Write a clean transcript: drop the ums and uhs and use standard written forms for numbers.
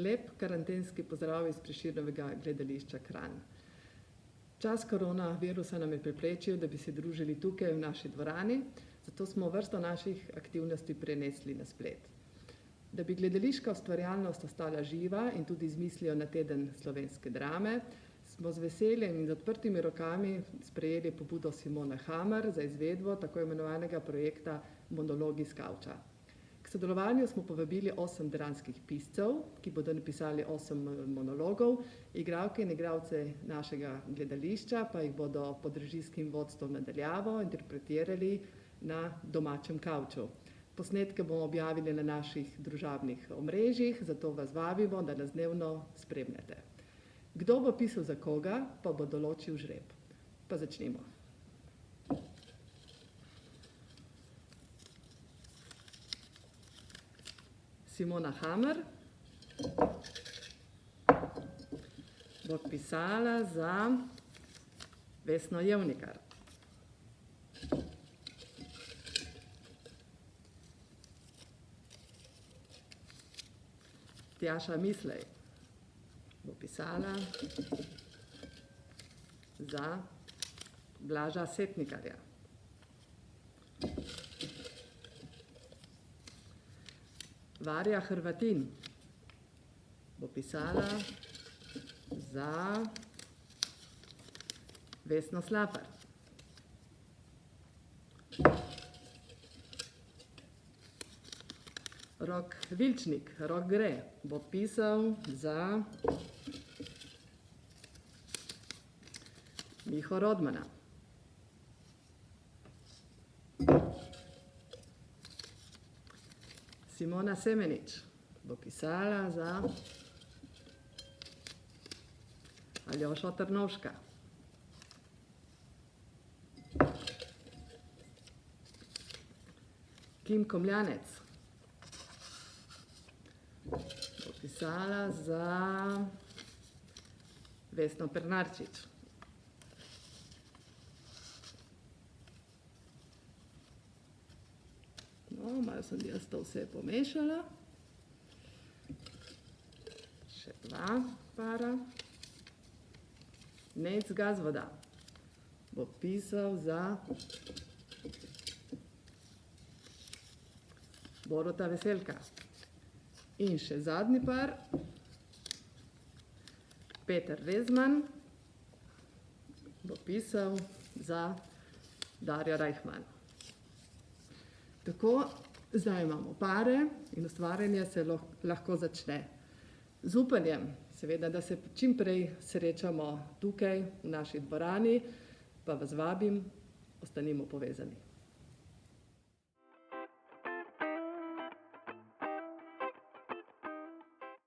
lep karantenski pozdrav iz Prešernovega gledališča Kranj. Čas koronavirusa nam je preprečil, da bi se družili tukaj v naši dvorani, zato smo vrsto naših aktivnosti prenesli na splet. Da bi gledališka ustvarjalnost ostala živa in tudi z mislijo na teden slovenske drame, smo z veseljem in z odprtimi rokami sprejeli pobudo Simone Hammer za izvedbo tako imenovanega projekta Monologi s kavča. K sodelovanju smo povabili 8 dramskih piscev, ki bodo napisali 8 monologov, igralke in igralce našega gledališča pa jih bodo pod režijskim vodstvom nadaljavo interpretirali na domačem kavču. Posnetke bomo objavili na naših družabnih omrežjih, zato vas vabimo, da nas dnevno spremljate. Kdo bo pisal za koga, pa bo določil žreb. Pa začnimo. Simona Hammer bo pisala za Vesno Jevnikar. Tjaša Mislej bo pisala za Blaža Setnikarja. Varja Hrvatin bo pisala za Vesno Slapar. Rok Vilčnik, Rok Gre, bo pisal za Miho Rodmana. Simona Semenič bo pisala za Aljošo Trnovška. Kim Komljanec bo pisala za Vesno Pernarčič. No, malo sem jaz to vse pomešala. Še 2 para. Nejc Gazvoda bo pisal za Boruta Veselka. In še zadnji par. Peter Rezman bo pisal za Darjo Reichman. Tako, zdaj imamo pare in ustvarjanje se lahko začne. Z upanjem, seveda, da se čim prej srečamo tukaj v naši dvorani, pa vas vabim, ostanimo povezani.